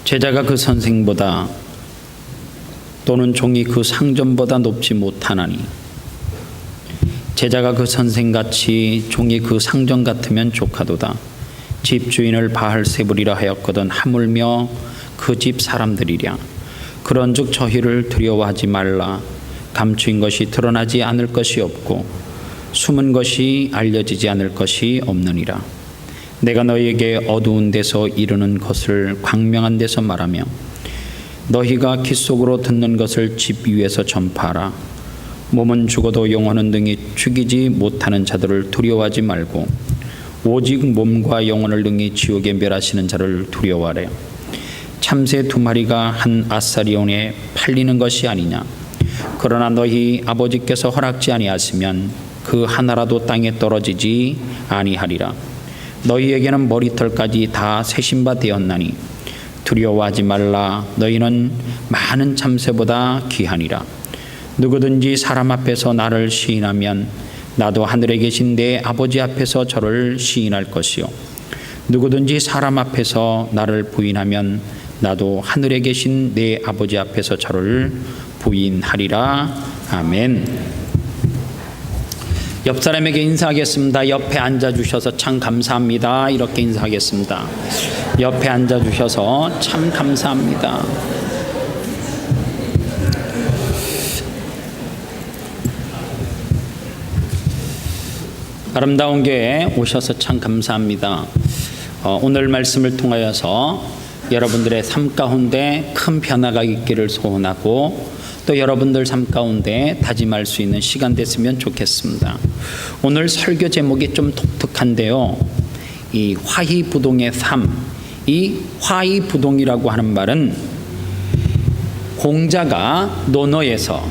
제자가 그 선생보다 또는 종이 그 상전보다 높지 못하나니 제자가 그 선생같이 종이 그 상전 같으면 족하도다. 집주인을 바알세불이라 하였거든 하물며 그 집 사람들이랴. 그런즉 저희를 두려워하지 말라. 감추인 것이 드러나지 않을 것이 없고 숨은 것이 알려지지 않을 것이 없느니라. 내가 너희에게 어두운 데서 이르는 것을 광명한 데서 말하며 너희가 귀 속으로 듣는 것을 집 위에서 전파하라. 몸은 죽어도 영혼은 능히 죽이지 못하는 자들을 두려워하지 말고 오직 몸과 영혼을 능히 지옥에 멸하시는 자를 두려워하래. 참새 2마리가 한 아사리온에 팔리는 것이 아니냐. 그러나 너희 아버지께서 허락지 아니하시면 그 하나라도 땅에 떨어지지 아니하리라. 너희에게는 머리털까지 다 세신 바 되었나니 두려워하지 말라. 너희는 많은 참새보다 귀하니라. 누구든지 사람 앞에서 나를 시인하면 나도 하늘에 계신 내 아버지 앞에서 저를 시인할 것이요 누구든지 사람 앞에서 나를 부인하면 나도 하늘에 계신 내 아버지 앞에서 저를 부인하리라. 아멘. 옆 사람에게 인사하겠습니다. 옆에 앉아주셔서 참 감사합니다. 이렇게 인사하겠습니다. 옆에 앉아주셔서 참 감사합니다. 아름다운 교회에 오셔서 참 감사합니다. 오늘 말씀을 통하여서 여러분들의 삶 가운데 큰 변화가 있기를 소원하고 또 여러분들 삶 가운데 다짐할 수 있는 시간 됐으면 좋겠습니다. 오늘 설교 제목이 좀 독특한데요. 이 화희부동의 삶, 이 화희부동이라고 하는 말은 공자가 논어에서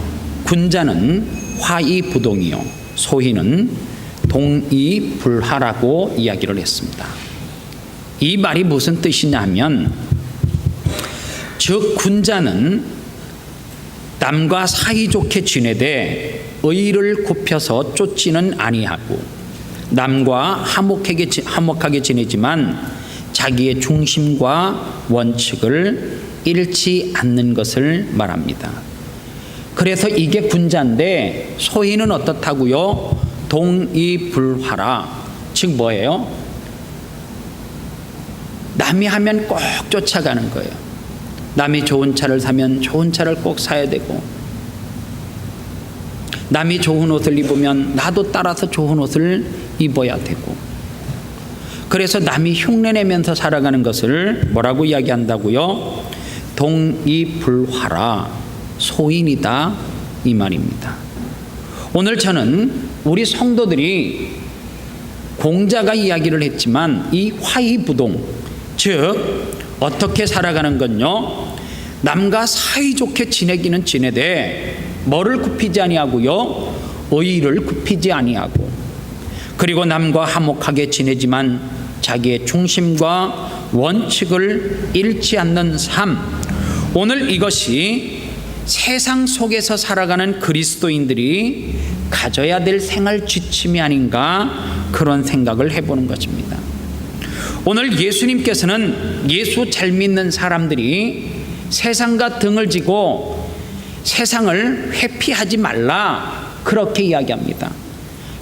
군자는 화희부동이요 소희는 동의불화라고 이야기를 했습니다. 이 말이 무슨 뜻이냐 하면 즉 군자는 남과 사이좋게 지내되 의를 굽혀서 쫓지는 아니하고 남과 화목하게 지내지만 자기의 중심과 원칙을 잃지 않는 것을 말합니다. 그래서 이게 군자인데 소희는 어떻다고요? 동의불화라. 즉 뭐예요? 남이 하면 꼭 쫓아가는 거예요. 남이 좋은 차를 사면 좋은 차를 꼭 사야 되고 남이 좋은 옷을 입으면 나도 따라서 좋은 옷을 입어야 되고 그래서 남이 흉내내면서 살아가는 것을 뭐라고 이야기한다고요? 동의불화라. 소인이다 이 말입니다. 오늘 저는 우리 성도들이 공자가 이야기를 했지만 이 화희부동 즉 어떻게 살아가는 건요 남과 사이좋게 지내기는 지내되 뭐를 굽히지 아니하고요 의를 굽히지 아니하고 그리고 남과 화목하게 지내지만 자기의 중심과 원칙을 잃지 않는 삶. 오늘 이것이 세상 속에서 살아가는 그리스도인들이 가져야 될 생활 지침이 아닌가 그런 생각을 해보는 것입니다. 오늘 예수님께서는 예수 잘 믿는 사람들이 세상과 등을 지고 세상을 회피하지 말라 그렇게 이야기합니다.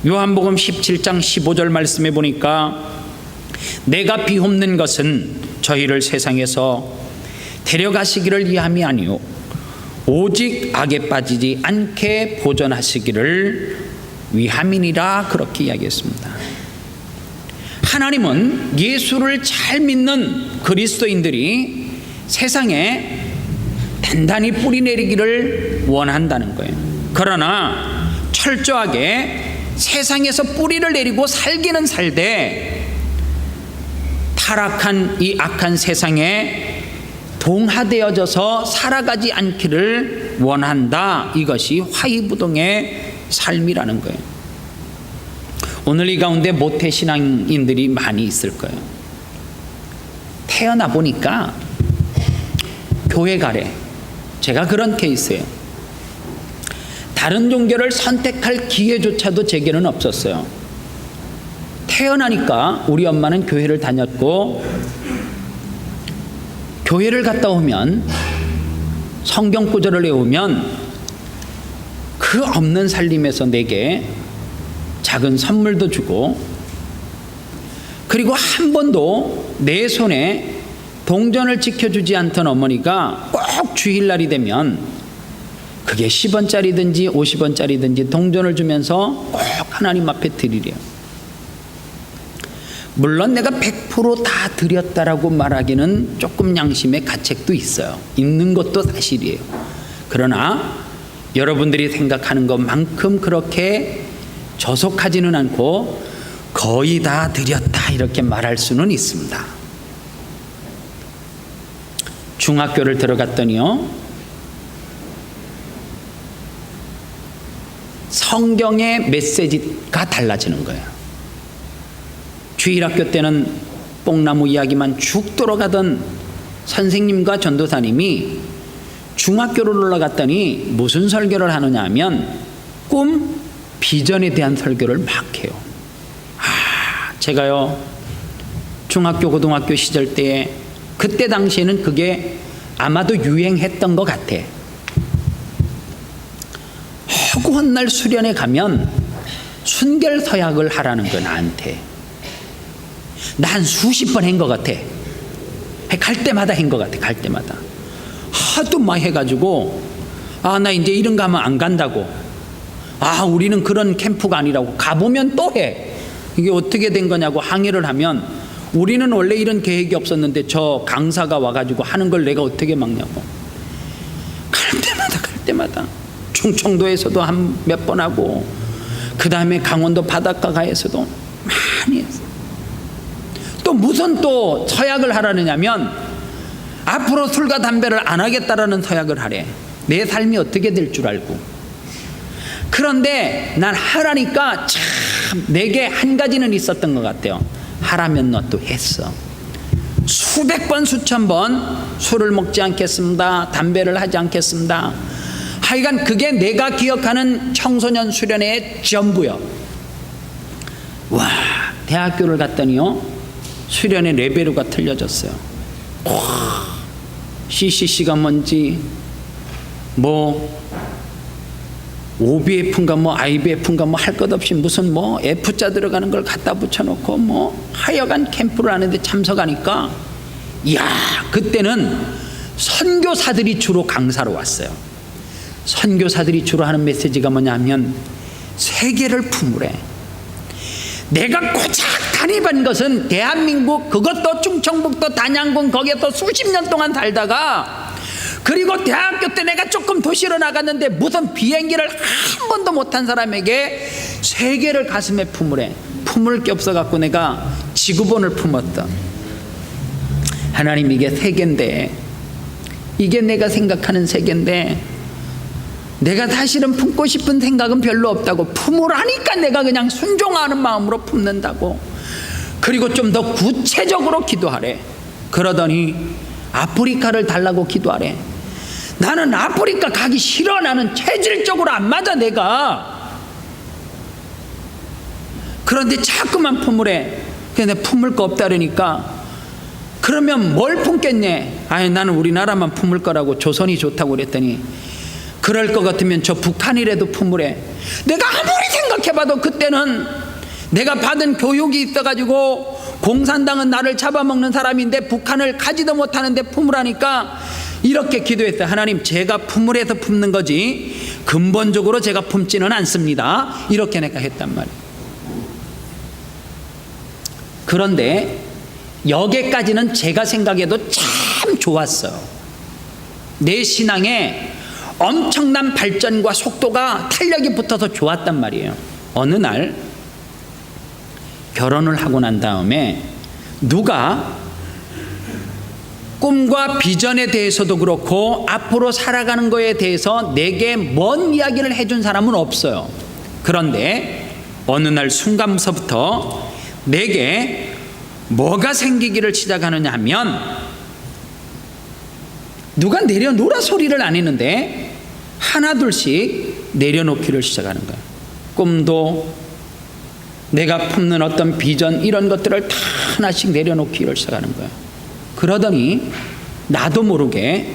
요한복음 17장 15절 말씀해 보니까 내가 비옵는 것은 저희를 세상에서 데려가시기를 위함이 아니오 오직 악에 빠지지 않게 보존하시기를 위함이니라 그렇게 이야기했습니다. 하나님은 예수를 잘 믿는 그리스도인들이 세상에 단단히 뿌리 내리기를 원한다는 거예요. 그러나 철저하게 세상에서 뿌리를 내리고 살기는 살되 타락한 이 악한 세상에 동화되어져서 살아가지 않기를 원한다. 이것이 화희부동의 삶이라는 거예요. 오늘 이 가운데 모태신앙인들이 많이 있을 거예요. 태어나 보니까 교회 가래. 제가 그런 케이스예요. 다른 종교를 선택할 기회조차도 제게는 없었어요. 태어나니까 우리 엄마는 교회를 다녔고 교회를 갔다 오면 성경 구절을 외우면 그 없는 살림에서 내게 작은 선물도 주고, 그리고 한 번도 내 손에 동전을 지켜주지 않던 어머니가 꼭 주일날이 되면 그게 10원짜리든지 50원짜리든지 동전을 주면서 꼭 하나님 앞에 드리래요. 물론 내가 100%다 드렸다라고 말하기는 조금 양심의 가책도 있어요. 있는 것도 사실이에요. 그러나 여러분들이 생각하는 것만큼 그렇게 저속하지는 않고 거의 다 드렸다 이렇게 말할 수는 있습니다. 중학교를 들어갔더니요, 성경의 메시지가 달라지는 거예요. 주일학교 때는 뽕나무 이야기만 쭉 돌아가던 선생님과 전도사님이 중학교를 올라갔더니 무슨 설교를 하느냐 하면 꿈, 비전에 대한 설교를 막 해요. 제가요, 중학교, 고등학교 시절 때에 그때 당시에는 그게 아마도 유행했던 것 같아. 허구한 날 수련회 가면 순결서약을 하라는 거 나한테. 난 수십 번 한 것 같아. 갈 때마다 한 것 같아. 갈 때마다 하도 막 해가지고 나 이제 이런 거 하면 안 간다고. 우리는 그런 캠프가 아니라고. 가보면 또 해. 이게 어떻게 된 거냐고 항의를 하면, 우리는 원래 이런 계획이 없었는데 저 강사가 와가지고 하는 걸 내가 어떻게 막냐고. 갈 때마다 충청도에서도 한 몇 번 하고, 그 다음에 강원도 바닷가에서도 많이 했어. 또 무슨 또 서약을 하라느냐면 앞으로 술과 담배를 안 하겠다라는 서약을 하래. 내 삶이 어떻게 될 줄 알고. 그런데 난 하라니까 참 내게 한 가지는 있었던 것 같아요. 하라면 너 또 했어. 수백 번 수천 번 술을 먹지 않겠습니다, 담배를 하지 않겠습니다. 하여간 그게 내가 기억하는 청소년 수련회의 전부요. 와, 대학교를 갔더니요, 수련회 레벨가 틀려졌어요. CCC가 뭔지, OBF인가 IBF인가 할 것 없이 무슨 F자 들어가는 걸 갖다 붙여놓고 하여간 캠프를 하는데 참석하니까, 그때는 선교사들이 주로 강사로 왔어요. 선교사들이 주로 하는 메시지가 뭐냐면 세계를 품으래. 내가 고작 단입한 것은 대한민국, 그것도 충청북도 단양군, 거기에 또 수십 년 동안 살다가, 그리고 대학교 때 내가 조금 도시로 나갔는데 무슨 비행기를 한 번도 못한 사람에게 세계를 가슴에 품으래. 품을 게 없어갖고 내가 지구본을 품었다. 하나님, 이게 세계인데, 이게 내가 생각하는 세계인데, 내가 사실은 품고 싶은 생각은 별로 없다고. 품으라니까 내가 그냥 순종하는 마음으로 품는다고. 그리고 좀 더 구체적으로 기도하래. 그러더니 아프리카를 달라고 기도하래. 나는 아프리카 가기 싫어. 나는 체질적으로 안 맞아 내가. 그런데 자꾸만 품으래. 근데 품을 거 없다 그러니까, 그러면 뭘 품겠네. 나는 우리나라만 품을 거라고, 조선이 좋다고 그랬더니, 그럴 것 같으면 저 북한이라도 품으래. 내가 아무리 생각해봐도 그때는 내가 받은 교육이 있어가지고, 공산당은 나를 잡아먹는 사람인데 북한을 가지도 못하는데 품으라니까 이렇게 기도했어요. 하나님, 제가 품으래서 품는 거지 근본적으로 제가 품지는 않습니다. 이렇게 내가 했단 말이에요. 그런데 여기까지는 제가 생각해도 참 좋았어요. 내 신앙에 엄청난 발전과 속도가, 탄력이 붙어서 좋았단 말이에요. 어느 날 결혼을 하고 난 다음에 누가 꿈과 비전에 대해서도 그렇고 앞으로 살아가는 거에 대해서 내게 뭔 이야기를 해준 사람은 없어요. 그런데 어느 날 순간서부터 내게 뭐가 생기기를 시작하느냐 하면, 누가 내려놓으라 소리를 안 했는데 하나둘씩 내려놓기를 시작하는 거예요. 꿈도, 내가 품는 어떤 비전, 이런 것들을 다 하나씩 내려놓기를 시작하는 거예요. 그러더니 나도 모르게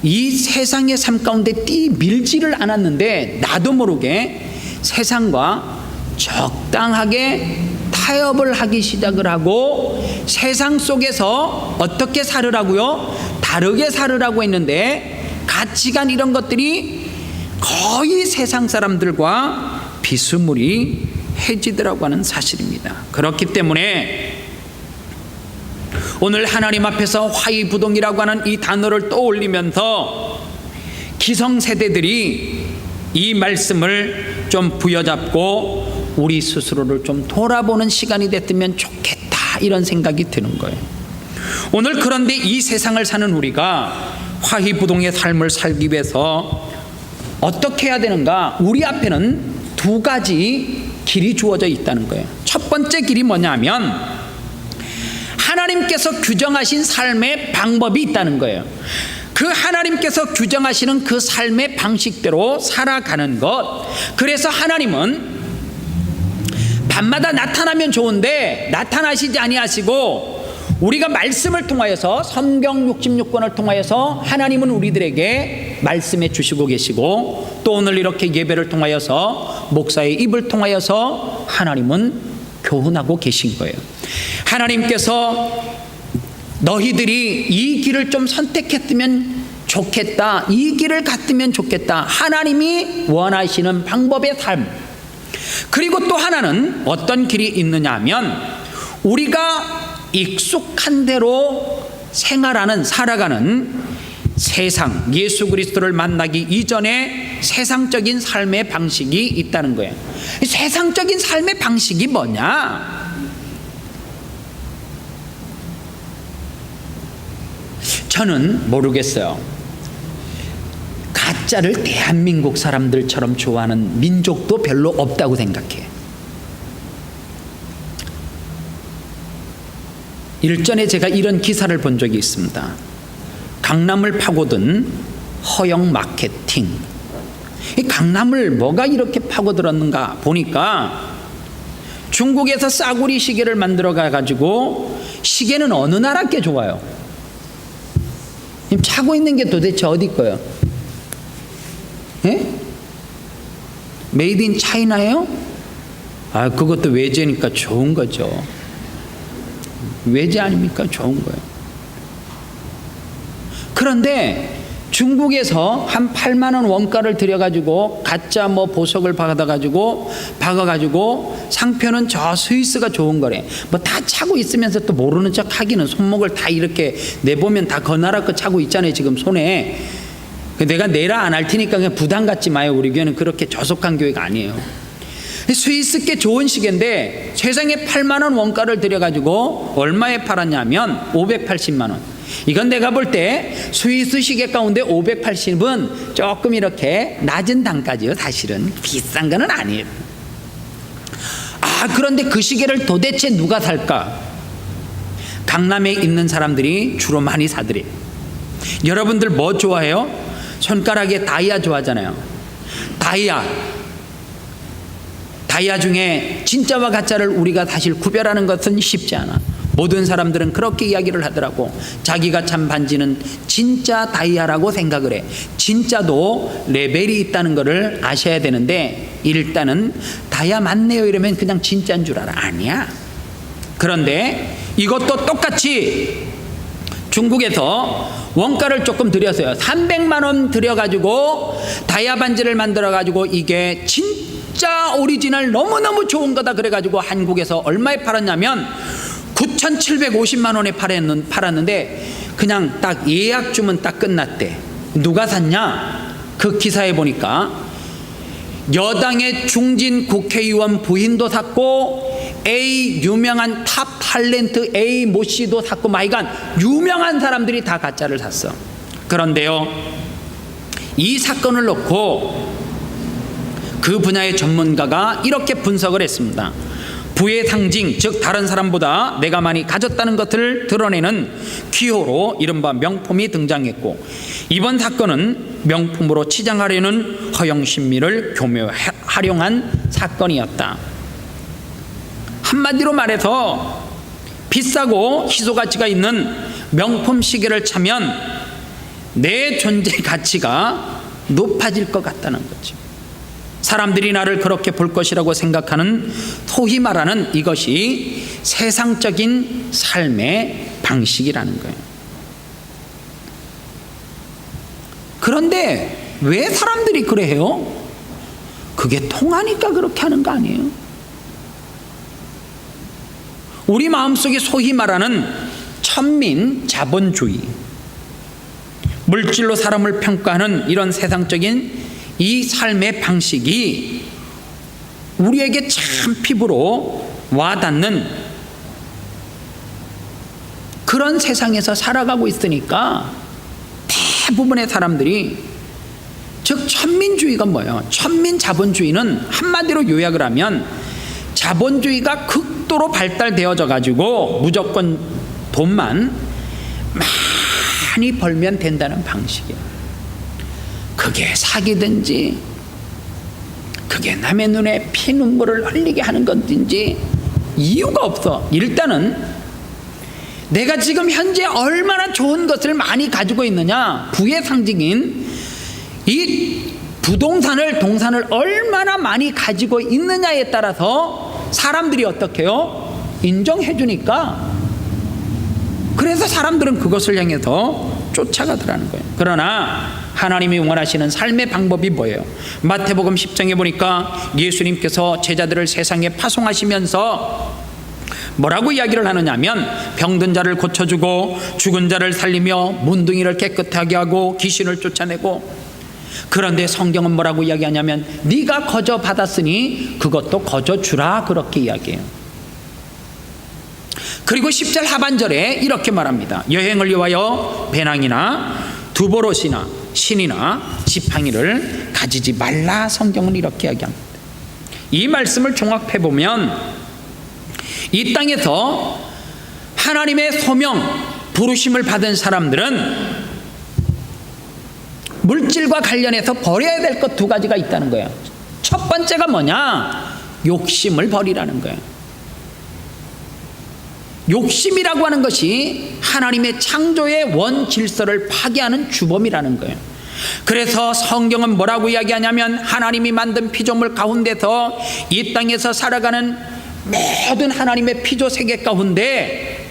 이 세상의 삶 가운데 뛰밀지를 않았는데 나도 모르게 세상과 적당하게 타협을 하기 시작을 하고 세상 속에서 어떻게 살으라고요? 다르게 살으라고 했는데 가치관 이런 것들이 거의 세상 사람들과 비스무리해지더라고 하는 사실입니다. 그렇기 때문에 오늘 하나님 앞에서 화이부동이라고 하는 이 단어를 떠올리면서 기성세대들이 이 말씀을 좀 부여잡고 우리 스스로를 좀 돌아보는 시간이 됐으면 좋겠다, 이런 생각이 드는 거예요. 오늘 그런데 이 세상을 사는 우리가 화이부동의 삶을 살기 위해서 어떻게 해야 되는가? 우리 앞에는 두 가지 길이 주어져 있다는 거예요. 첫 번째 길이 뭐냐면 하나님께서 규정하신 삶의 방법이 있다는 거예요. 그 하나님께서 규정하시는 그 삶의 방식대로 살아가는 것. 그래서 하나님은 밤마다 나타나면 좋은데 나타나시지 아니하시고 우리가 말씀을 통하여서 성경 66권을 통하여서 하나님은 우리들에게 말씀해 주시고 계시고 또 오늘 이렇게 예배를 통하여서 목사의 입을 통하여서 하나님은 교훈하고 계신 거예요. 하나님께서 너희들이 이 길을 좀 선택했으면 좋겠다, 이 길을 갔으면 좋겠다, 하나님이 원하시는 방법의 삶. 그리고 또 하나는 어떤 길이 있느냐 하면 우리가 익숙한 대로 살아가는 세상, 예수 그리스도를 만나기 이전에 세상적인 삶의 방식이 있다는 거예요. 세상적인 삶의 방식이 뭐냐? 저는 모르겠어요. 가짜를 대한민국 사람들처럼 좋아하는 민족도 별로 없다고 생각해요. 일전에 제가 이런 기사를 본 적이 있습니다. 강남을 파고든 허영 마케팅. 이 강남을 뭐가 이렇게 파고들었는가 보니까 중국에서 싸구리 시계를 만들어 가지고 시계는 어느 나라 게 좋아요? 차고 있는 게 도대체 어디 거예요? 예? 메이드 인 차이나예요? 아, 그것도 외제니까 좋은 거죠. 외제 아닙니까? 좋은 거예요. 그런데 중국에서 한 8만 원 원가를 들여가지고 가짜 보석을 박아가지고 상표는 저 스위스가 좋은 거래. 다 차고 있으면서 또 모르는 척 하기는 손목을 다 이렇게 내보면 다 그 나라 거 차고 있잖아요, 지금 손에. 내가 내라 안 할 테니까 그냥 부담 갖지 마요. 우리 교회는 그렇게 저속한 교회가 아니에요. 스위스께 좋은 시계인데 세상에 8만 원 원가를 들여가지고 얼마에 팔았냐면 580만 원. 이건 내가 볼 때 스위스 시계 가운데 580은 조금 이렇게 낮은 단가지요. 사실은 비싼 거는 아니에요. 그런데 그 시계를 도대체 누가 살까? 강남에 있는 사람들이 주로 많이 사더래요. 여러분들 뭐 좋아해요? 손가락에 다이아 좋아하잖아요. 다이아 중에 진짜와 가짜를 우리가 사실 구별하는 것은 쉽지 않아. 모든 사람들은 그렇게 이야기를 하더라고. 자기가 찬 반지는 진짜 다이아라고 생각을 해. 진짜도 레벨이 있다는 것을 아셔야 되는데 일단은 다이아 맞네요 이러면 그냥 진짜인 줄 알아. 아니야. 그런데 이것도 똑같이 중국에서 원가를 조금 들였어요. 300만 원 들여가지고 다이아 반지를 만들어가지고 이게 진짜 오리지널 너무너무 좋은 거다 그래가지고 한국에서 얼마에 팔았냐면 9,750만 원에 팔았는데 그냥 딱 예약 주문 딱 끝났대. 누가 샀냐? 그 기사에 보니까 여당의 중진 국회의원 부인도 샀고 A 유명한 탑 탤런트 A 모 씨도 샀고 마이간 유명한 사람들이 다 가짜를 샀어. 그런데요, 이 사건을 놓고 그 분야의 전문가가 이렇게 분석을 했습니다. 부의 상징, 즉 다른 사람보다 내가 많이 가졌다는 것을 드러내는 기호로 이른바 명품이 등장했고 이번 사건은 명품으로 치장하려는 허영심리를 활용한 사건이었다. 한마디로 말해서 비싸고 희소 가치가 있는 명품 시계를 차면 내 존재 가치가 높아질 것 같다는 거죠. 사람들이 나를 그렇게 볼 것이라고 생각하는, 소위 말하는 이것이 세상적인 삶의 방식이라는 거예요. 그런데 왜 사람들이 그래 해요? 그게 통하니까 그렇게 하는 거 아니에요? 우리 마음속에 소위 말하는 천민 자본주의, 물질로 사람을 평가하는 이런 세상적인 이 삶의 방식이 우리에게 참 피부로 와닿는 그런 세상에서 살아가고 있으니까 대부분의 사람들이, 즉 천민주의가 뭐예요? 천민자본주의는 한마디로 요약을 하면 자본주의가 극도로 발달되어져 가지고 무조건 돈만 많이 벌면 된다는 방식이에요. 그게 사기든지 그게 남의 눈에 피눈물을 흘리게 하는 건지 이유가 없어. 일단은 내가 지금 현재 얼마나 좋은 것을 많이 가지고 있느냐, 부의 상징인 이 부동산을, 동산을 얼마나 많이 가지고 있느냐에 따라서 사람들이 어떻게 해요? 인정해 주니까, 그래서 사람들은 그것을 향해서 쫓아가더라는 거예요. 그러나 하나님이 원하시는 삶의 방법이 뭐예요? 마태복음 10장에 보니까 예수님께서 제자들을 세상에 파송하시면서 뭐라고 이야기를 하느냐면, 병든 자를 고쳐주고 죽은 자를 살리며 문둥이를 깨끗하게 하고 귀신을 쫓아내고. 그런데 성경은 뭐라고 이야기하냐면, 네가 거저 받았으니 그것도 거저 주라, 그렇게 이야기해요. 그리고 10절 하반절에 이렇게 말합니다. 여행을 위하여 배낭이나 두보롯이나 신이나 지팡이를 가지지 말라. 성경은 이렇게 이야기합니다. 이 말씀을 종합해 보면 이 땅에서 하나님의 소명, 부르심을 받은 사람들은 물질과 관련해서 버려야 될 것 두 가지가 있다는 거예요. 첫 번째가 뭐냐? 욕심을 버리라는 거예요. 욕심이라고 하는 것이 하나님의 창조의 원 질서를 파괴하는 주범이라는 거예요. 그래서 성경은 뭐라고 이야기하냐면, 하나님이 만든 피조물 가운데서 이 땅에서 살아가는 모든 하나님의 피조 세계 가운데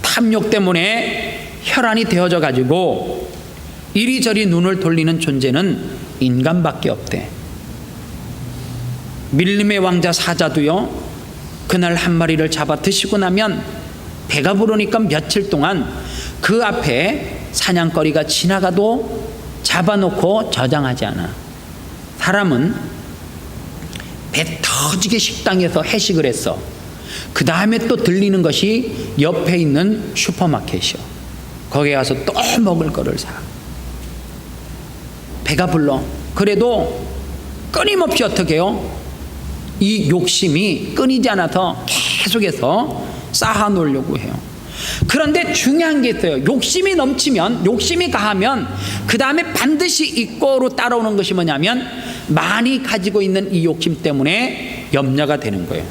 탐욕 때문에 혈안이 되어져 가지고 이리저리 눈을 돌리는 존재는 인간밖에 없대. 밀림의 왕자 사자도요, 그날 한 마리를 잡아 드시고 나면 배가 부르니까 며칠 동안 그 앞에 사냥거리가 지나가도 잡아놓고 저장하지 않아. 사람은 배 터지게 식당에서 회식을 했어. 그 다음에 또 들리는 것이 옆에 있는 슈퍼마켓이요. 거기에 가서 또 먹을 거를 사. 배가 불러. 그래도 끊임없이 어떻게 해요? 이 욕심이 끊이지 않아서 계속해서 쌓아놓으려고 해요. 그런데 중요한 게 있어요. 욕심이 넘치면, 욕심이 가하면 그 다음에 반드시 이거로 따라오는 것이 뭐냐면, 많이 가지고 있는 이 욕심 때문에 염려가 되는 거예요.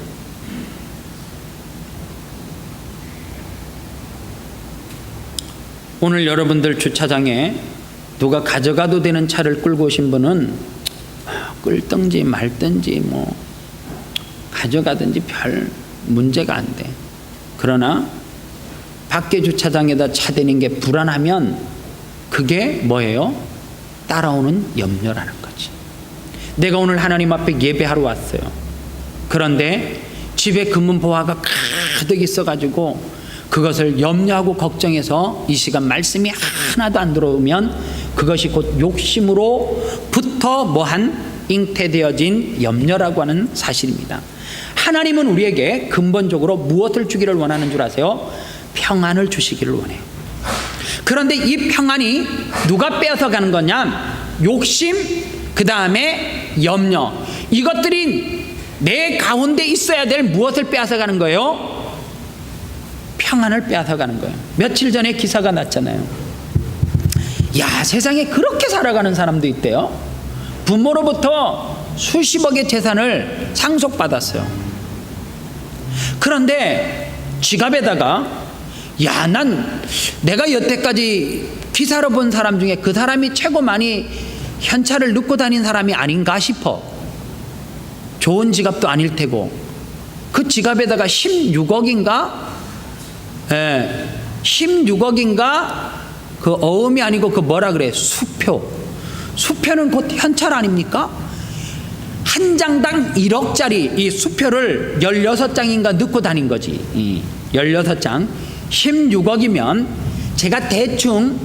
오늘 여러분들 주차장에 누가 가져가도 되는 차를 끌고 오신 분은 끌든지 말든지 뭐 가져가든지 별 문제가 안 돼. 그러나 밖에 주차장에다 차 대는 게 불안하면 그게 뭐예요? 따라오는 염려라는 거지. 내가 오늘 하나님 앞에 예배하러 왔어요. 그런데 집에 금은보화가 가득 있어가지고 그것을 염려하고 걱정해서 이 시간 말씀이 하나도 안 들어오면 그것이 곧 욕심으로부터 뭐한 잉태되어진 염려라고 하는 사실입니다. 하나님은 우리에게 근본적으로 무엇을 주기를 원하는 줄 아세요? 평안을 주시기를 원해요. 그런데 이 평안이 누가 빼앗아 가는 거냐? 욕심, 그 다음에 염려, 이것들이 내 가운데 있어야 될 무엇을 빼앗아 가는 거예요? 평안을 빼앗아 가는 거예요. 며칠 전에 기사가 났잖아요. 야, 세상에 그렇게 살아가는 사람도 있대요. 부모로부터 수십억의 재산을 상속받았어요. 그런데 지갑에다가 야, 난 내가 여태까지 기사로 본 사람 중에 그 사람이 최고 많이 현찰을 넣고 다닌 사람이 아닌가 싶어. 좋은 지갑도 아닐 테고 그 지갑에다가 16억인가? 예, 16억인가? 그 어음이 아니고 그 뭐라 그래? 수표는 곧 현찰 아닙니까? 한 장당 1억짜리 이 수표를 16장인가 넣고 다닌 거지. 16장 16억이면 제가 대충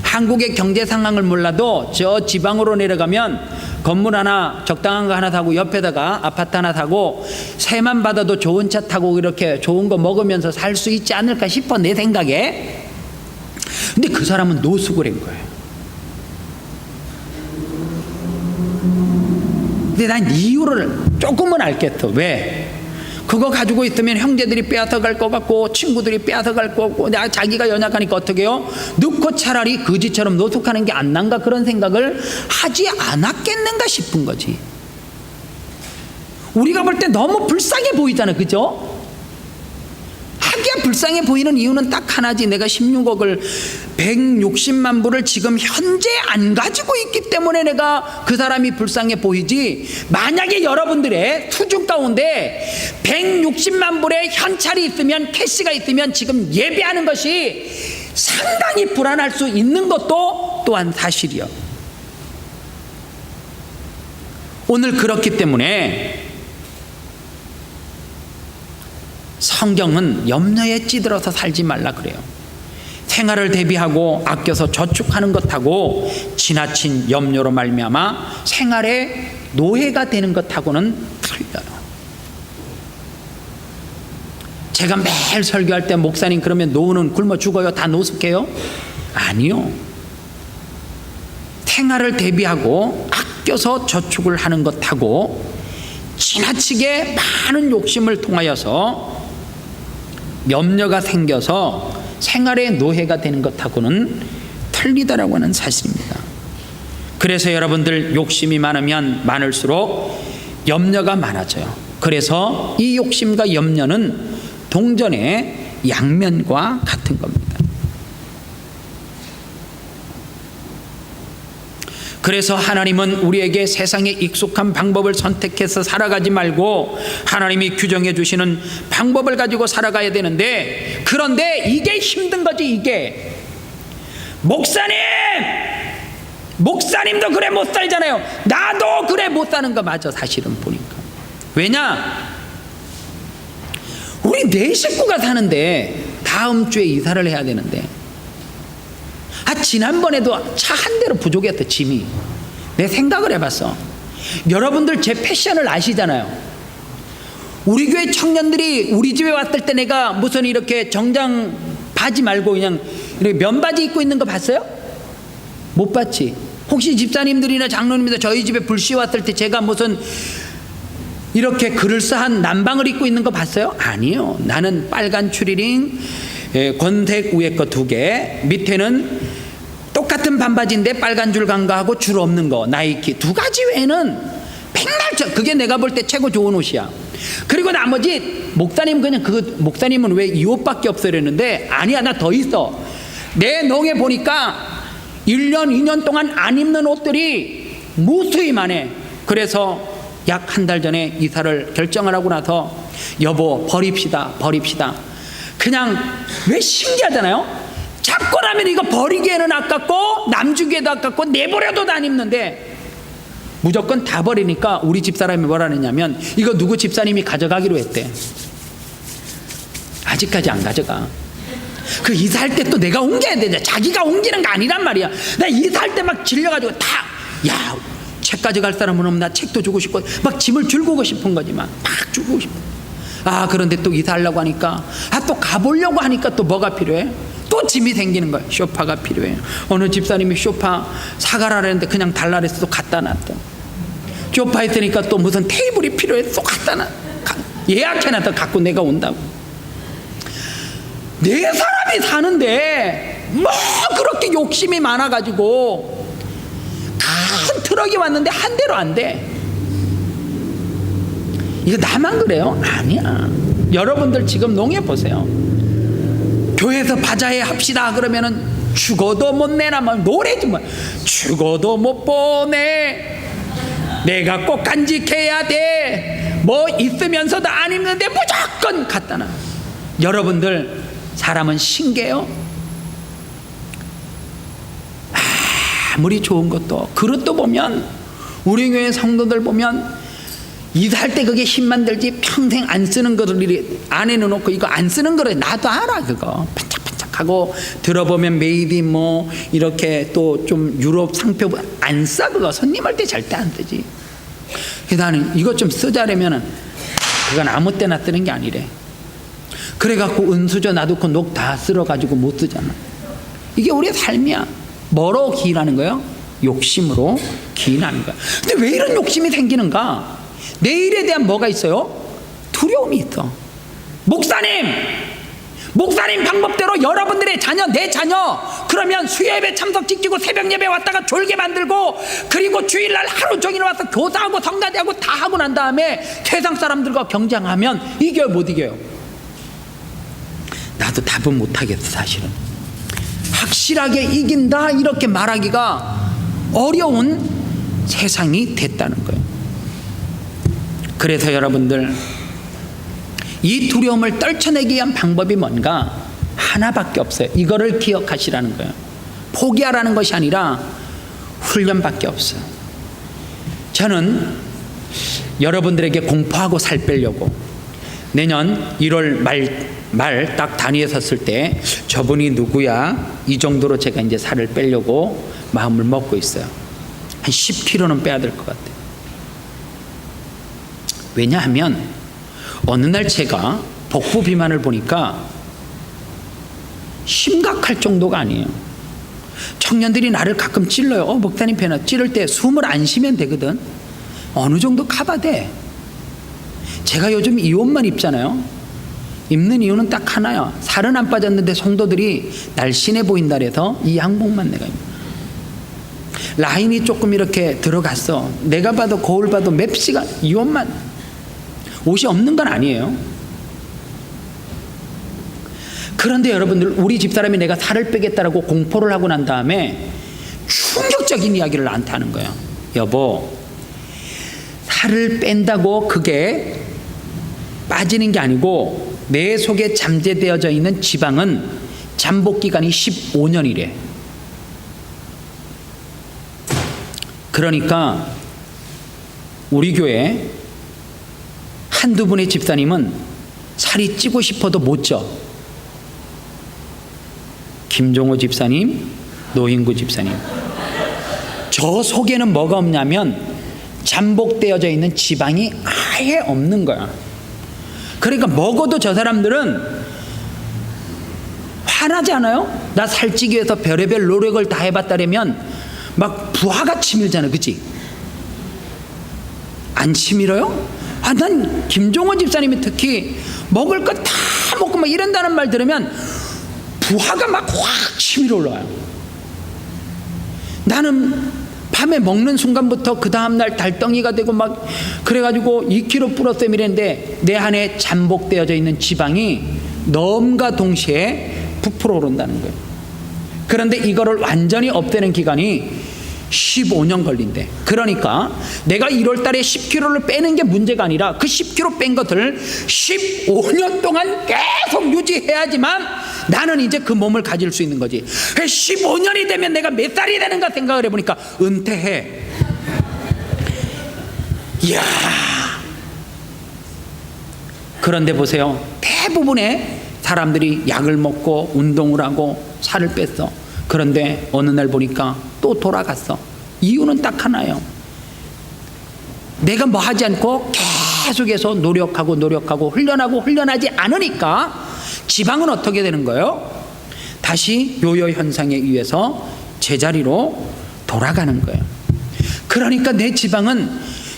한국의 경제 상황을 몰라도 저 지방으로 내려가면 건물 하나 적당한 거 하나 사고 옆에다가 아파트 하나 사고 세만 받아도 좋은 차 타고 이렇게 좋은 거 먹으면서 살 수 있지 않을까 싶어, 내 생각에. 근데 그 사람은 노숙을 한 거예요. 근데 난 이유를 조금은 알겠어. 왜? 그거 가지고 있으면 형제들이 빼앗아갈 것 같고 친구들이 빼앗아갈 것 같고 자기가 연약하니까 어떻게 해요? 넣고 차라리 거지처럼 노숙하는 게 안 난가, 그런 생각을 하지 않았겠는가 싶은 거지. 우리가 볼 때 너무 불쌍해 보이잖아, 그죠? 하기야 불쌍해 보이는 이유는 딱 하나지. 내가 16억을 160만 불을 지금 현재 안 가지고 있기 때문에 내가 그 사람이 불쌍해 보이지, 만약에 여러분들의 수준 가운데 160만 불의 현찰이 있으면, 캐시가 있으면 지금 예배하는 것이 상당히 불안할 수 있는 것도 또한 사실이요. 오늘 그렇기 때문에 성경은 염려에 찌들어서 살지 말라 그래요. 생활을 대비하고 아껴서 저축하는 것하고 지나친 염려로 말미암아 생활의 노예가 되는 것하고는 틀려요. 제가 매일 설교할 때 목사님 그러면 노후는 굶어 죽어요? 다 노숙해요? 아니요. 생활을 대비하고 아껴서 저축을 하는 것하고 지나치게 많은 욕심을 통하여서 염려가 생겨서 생활의 노예가 되는 것하고는 틀리다라고 하는 사실입니다. 그래서 여러분들 욕심이 많으면 많을수록 염려가 많아져요. 그래서 이 욕심과 염려는 동전의 양면과 같은 겁니다. 그래서 하나님은 우리에게 세상에 익숙한 방법을 선택해서 살아가지 말고 하나님이 규정해 주시는 방법을 가지고 살아가야 되는데, 그런데 이게 힘든 거지. 이게 목사님도 그래 못 살잖아요. 나도 그래 못 사는 거 맞아, 사실은 보니까. 왜냐? 우리 네 식구가 사는데 다음 주에 이사를 해야 되는데, 지난번에도 차 한 대로 부족했다, 짐이. 내 생각을 해봤어. 여러분들 제 패션을 아시잖아요. 우리 교회 청년들이 우리 집에 왔을 때 내가 무슨 이렇게 정장 바지 말고 그냥 이렇게 면바지 입고 있는 거 봤어요? 못 봤지? 혹시 집사님들이나 장로님들 저희 집에 불씨 왔을 때 제가 무슨 이렇게 그럴싸한 남방을 입고 있는 거 봤어요? 아니요. 나는 빨간 추리닝, 권색 위에 거 2개, 밑에는 똑같은 반바지인데 빨간 줄 간거하고 줄 없는 거 나이키 2가지 외에는 백날 그게 내가 볼 때 최고 좋은 옷이야. 그리고 나머지 목사님 그냥 목사님은 왜 이 옷밖에 없어 이랬는데, 아니야, 나 더 있어. 내 농에 보니까 1년 2년 동안 안 입는 옷들이 무수히 많아. 그래서 약 한 달 전에 이사를 결정을 하고 나서 여보 버립시다. 그냥 왜 신기하잖아요. 잡고 나면 이거 버리기에는 아깝고 남주기에도 아깝고 내버려도 안 입는데 무조건 다 버리니까 우리 집사람이 뭐라 했냐면, 이거 누구 집사님이 가져가기로 했대. 아직까지 안 가져가. 그 이사할 때 또 내가 옮겨야 되잖아. 자기가 옮기는 거 아니란 말이야. 나 이사할 때 막 질려가지고 책 가져갈 사람은 없나, 책도 주고 싶고 막 짐을 줄고 싶은 거지. 막 주고 싶어. 그런데 또 이사하려고 하니까 또 가보려고 하니까 또 뭐가 필요해? 또 짐이 생기는 거야. 소파가 필요해. 어느 집사님이 소파 사가라는데 그냥 달라 그래서 또 갖다 놨다. 소파 있으니까 또 무슨 테이블이 필요해. 또 갖다 놨. 예약해놔서 갖고 내가 온다고. 네 사람이 사는데 뭐 그렇게 욕심이 많아가지고 큰 트럭이 왔는데 한 대로 안 돼. 이거 나만 그래요? 아니야. 여러분들 지금 농해 보세요. 교회에서 바자회 합시다 그러면은 죽어도 못 내나 막 노래 좀 죽어도 못 보내. 내가 꼭 간직해야 돼. 뭐 있으면서도 안 입는데 무조건 갖다 놔. 여러분들 사람은 신기해요. 아무리 좋은 것도 그릇도 보면 우리 교회 성도들 보면 이사할 때 그게 힘만 들지 평생 안 쓰는 거를 안에 넣어놓고 이거 안 쓰는 거를 나도 알아. 그거 반짝반짝하고 들어보면 메이드 뭐 이렇게 또 좀 유럽 상표 안 써. 그거 손님 할 때 절대 안 쓰지. 그래서 나는 이것 좀 쓰자려면은 그건 아무 때나 쓰는 게 아니래. 그래갖고 은수저 놔두고 녹 다 쓸어가지고 못 쓰잖아. 이게 우리의 삶이야. 뭐로 기인하는 거예요? 욕심으로 기인하는 거야. 근데 왜 이런 욕심이 생기는가? 내일에 대한 뭐가 있어요? 두려움이 있어. 목사님 방법대로 여러분들의 자녀, 내 자녀 그러면 수요예배 참석 지키고 새벽 예배 왔다가 졸게 만들고 그리고 주일날 하루 종일 와서 교사하고 성가대하고 다 하고 난 다음에 세상 사람들과 경쟁하면 이겨요 못 이겨요? 나도 답은 못하겠어. 사실은 확실하게 이긴다 이렇게 말하기가 어려운 세상이 됐다는 거예요. 그래서 여러분들 이 두려움을 떨쳐내기 위한 방법이 뭔가? 하나밖에 없어요. 이거를 기억하시라는 거예요. 포기하라는 것이 아니라 훈련밖에 없어요. 저는 여러분들에게 공포하고 살 빼려고 내년 1월 말 딱 단위에 섰을 때 저분이 누구야? 이 정도로 제가 이제 살을 빼려고 마음을 먹고 있어요. 한 10kg는 빼야 될 것 같아요. 왜냐하면 어느 날 제가 복부 비만을 보니까 심각할 정도가 아니에요. 청년들이 나를 가끔 찔러요. 목사님 배나 찌를 때 숨을 안 쉬면 되거든. 어느 정도 커봐 돼. 제가 요즘 이 옷만 입잖아요. 입는 이유는 딱 하나야. 살은 안 빠졌는데 성도들이 날씬해 보인다 그래서 이 양복만 내가 입는. 라인이 조금 이렇게 들어갔어. 내가 봐도 거울 봐도 맵시가 이 옷만. 옷이 없는 건 아니에요. 그런데 여러분들 우리 집사람이 내가 살을 빼겠다라고 공포를 하고 난 다음에 충격적인 이야기를 나한테 하는 거예요. 여보, 살을 뺀다고 그게 빠지는 게 아니고 내 속에 잠재되어져 있는 지방은 잠복 기간이 15년이래. 그러니까 우리 교회 한두 분의 집사님은 살이 찌고 싶어도 못 쪄. 김종호 집사님, 노인구 집사님. 저 속에는 뭐가 없냐면 잠복되어져 있는 지방이 아예 없는 거야. 그러니까 먹어도 저 사람들은 화나지 않아요? 나 살찌기 위해서 별의별 노력을 다 해봤다면 막 부하가 치밀잖아. 그치? 안 치밀어요? 난 김종호 집사님이 특히 먹을 거 다 먹고 막 이런다는 말 들으면 부하가 막 확 치밀어 올라와요. 나는 밤에 먹는 순간부터 그 다음날 달덩이가 되고 막 그래가지고 2kg 불었어요 이랬는데 내 안에 잠복되어져 있는 지방이 넘과 동시에 부풀어 오른다는 거예요. 그런데 이거를 완전히 없애는 기간이 15년 걸린대. 그러니까 내가 1월 달에 10kg를 빼는 게 문제가 아니라 그 10kg 뺀 것을 15년 동안 계속 유지해야지만 나는 이제 그 몸을 가질 수 있는 거지. 15년이 되면 내가 몇 살이 되는가 생각을 해보니까 은퇴해. 이야. 그런데 보세요. 대부분의 사람들이 약을 먹고 운동을 하고 살을 뺐어. 그런데 어느 날 보니까 또 돌아갔어. 이유는 딱 하나예요. 내가 뭐 하지 않고 계속해서 노력하고 훈련하지 않으니까 지방은 어떻게 되는 거예요? 다시 요요 현상에 의해서 제자리로 돌아가는 거예요. 그러니까 내 지방은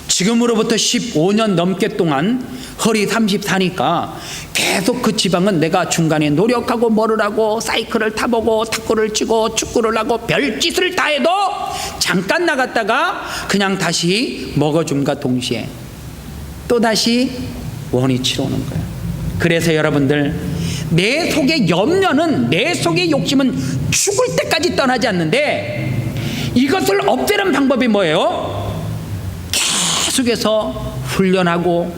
지금으로부터 15년 넘게 동안 허리 34니까 계속 그 지방은 내가 중간에 노력하고 뭐를 하고 사이클을 타보고 탁구를 치고 축구를 하고 별짓을 다 해도 잠깐 나갔다가 그냥 다시 먹어줌과 동시에 또 다시 원위치로 오는 거예요. 그래서 여러분들, 내 속의 염려는, 내 속의 욕심은 죽을 때까지 떠나지 않는데, 이것을 없애는 방법이 뭐예요? 계속해서 훈련하고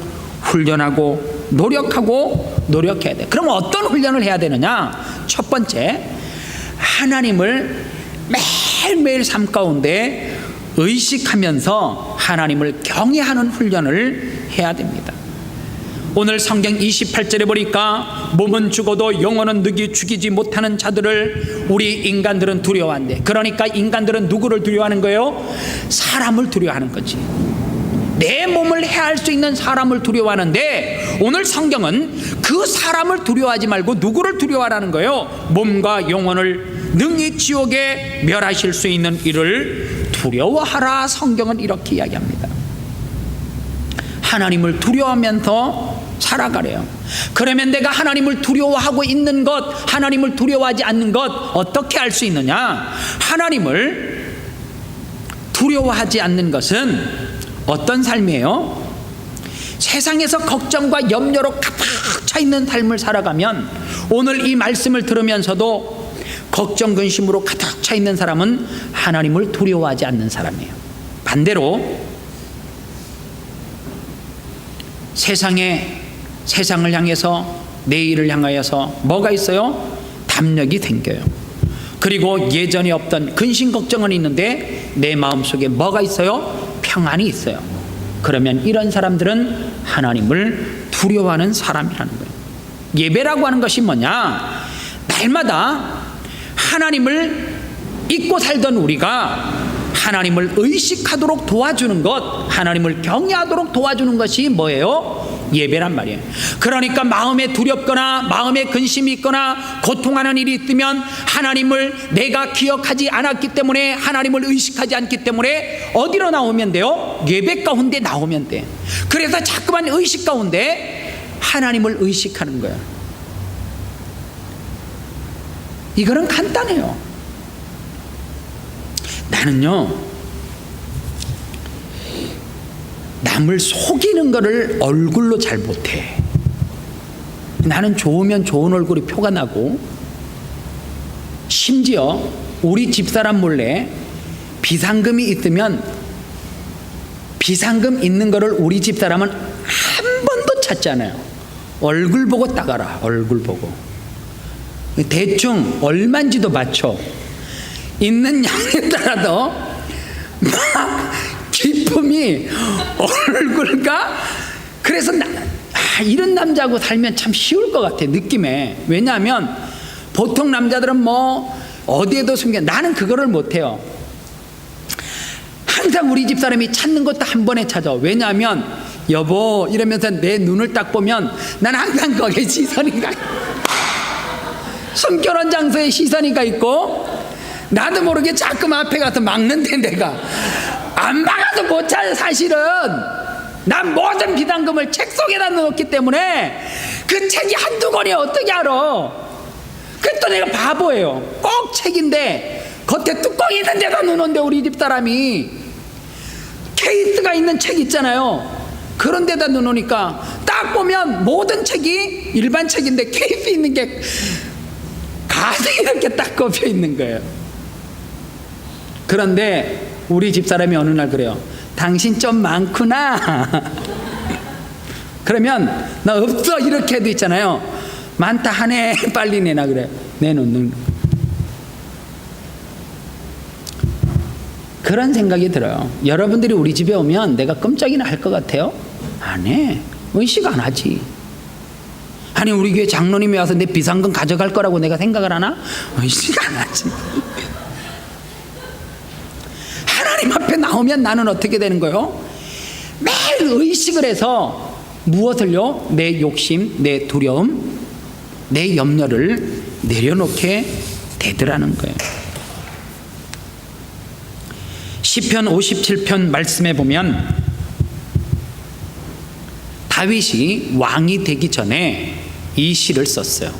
노력해야 돼. 그럼 어떤 훈련을 해야 되느냐? 첫 번째, 하나님을 매일매일 삶 가운데 의식하면서 하나님을 경외하는 훈련을 해야 됩니다. 오늘 성경 28절에 보니까 몸은 죽어도 영혼은 능히 죽이지 못하는 자들을 우리 인간들은 두려워한대. 그러니까 인간들은 누구를 두려워하는 거예요? 사람을 두려워하는 거지. 내 몸을 해할 수 있는 사람을 두려워하는데, 오늘 성경은 그 사람을 두려워하지 말고 누구를 두려워하라는 거예요? 몸과 영혼을 능히 지옥에 멸하실 수 있는 이를 두려워하라. 성경은 이렇게 이야기합니다. 하나님을 두려워하면서 살아가래요. 그러면 내가 하나님을 두려워하고 있는 것, 하나님을 두려워하지 않는 것 어떻게 알 수 있느냐? 하나님을 두려워하지 않는 것은 어떤 삶이에요? 세상에서 걱정과 염려로 가득 차 있는 삶을 살아가면, 오늘 이 말씀을 들으면서도 걱정 근심으로 가득 차 있는 사람은 하나님을 두려워하지 않는 사람이에요. 반대로 세상을 향해서, 내일을 향하여서 뭐가 있어요? 담력이 생겨요. 그리고 예전에 없던 근심 걱정은 있는데 내 마음속에 뭐가 있어요? 평안이 있어요. 그러면 이런 사람들은 하나님을 두려워하는 사람이라는 거예요. 예배라고 하는 것이 뭐냐? 날마다 하나님을 잊고 살던 우리가 하나님을 의식하도록 도와주는 것, 하나님을 경외하도록 도와주는 것이 뭐예요? 예배란 말이에요. 그러니까 마음에 두렵거나 마음에 근심이 있거나 고통하는 일이 있으면 하나님을 내가 기억하지 않았기 때문에, 하나님을 의식하지 않기 때문에 어디로 나오면 돼요? 예배 가운데 나오면 돼. 그래서 자꾸만 의식 가운데 하나님을 의식하는 거예요. 이거는 간단해요. 나는요, 남을 속이는 거를 얼굴로 잘 못해. 나는 좋으면 좋은 얼굴이 표가 나고, 심지어 우리 집사람 몰래 비상금이 있으면 비상금 있는 거를 우리 집사람은 한 번도 찾지 않아요. 얼굴 보고 따가라. 얼굴 보고 대충 얼마인지도 맞춰. 있는 양에 따라서 막 기쁨이 얼굴과, 그래서 이런 남자하고 살면 참 쉬울 것 같아, 느낌에. 왜냐하면 보통 남자들은 뭐 어디에도 숨겨, 나는 그거를 못해요. 항상 우리 집사람이 찾는 것도 한 번에 찾아. 왜냐하면 여보 이러면서 내 눈을 딱 보면 난 항상 거기에 시선이 가, 손결혼 장소에 시선이 가 있고, 나도 모르게 자꾸 앞에 가서 막는데, 내가 안 막아도 못 찾아. 사실은 난 모든 비상금을 책 속에다 넣었기 때문에 그 책이 한두 권이 어떻게 알아? 그것도 내가 바보예요. 꼭 책인데 겉에 뚜껑이 있는 데다 넣는데, 우리 집사람이 케이스가 있는 책 있잖아요, 그런 데다 넣으니까 딱 보면 모든 책이 일반 책인데 케이스 있는 게 가득 이렇게 딱 꼽혀 있는 거예요. 그런데 우리 집사람이 어느 날 그래요. 당신 좀 많구나. 그러면 나 없어 이렇게 해도 있잖아요. 많다 하네. 빨리 내놔. 그래. 내놓는. 그런 생각이 들어요. 여러분들이 우리 집에 오면 내가 끔찍이나 할 것 같아요? 안 해. 의식 안 하지. 아니 우리 교회 장로님이 와서 내 비상금 가져갈 거라고 내가 생각을 하나? 의식 안 하지. 하나님 앞에 나오면 나는 어떻게 되는 거예요? 매일 의식을 해서 무엇을요? 내 욕심, 내 두려움, 내 염려를 내려놓게 되더라는 거예요. 시편 57편 말씀에 보면 다윗이 왕이 되기 전에 이 시를 썼어요.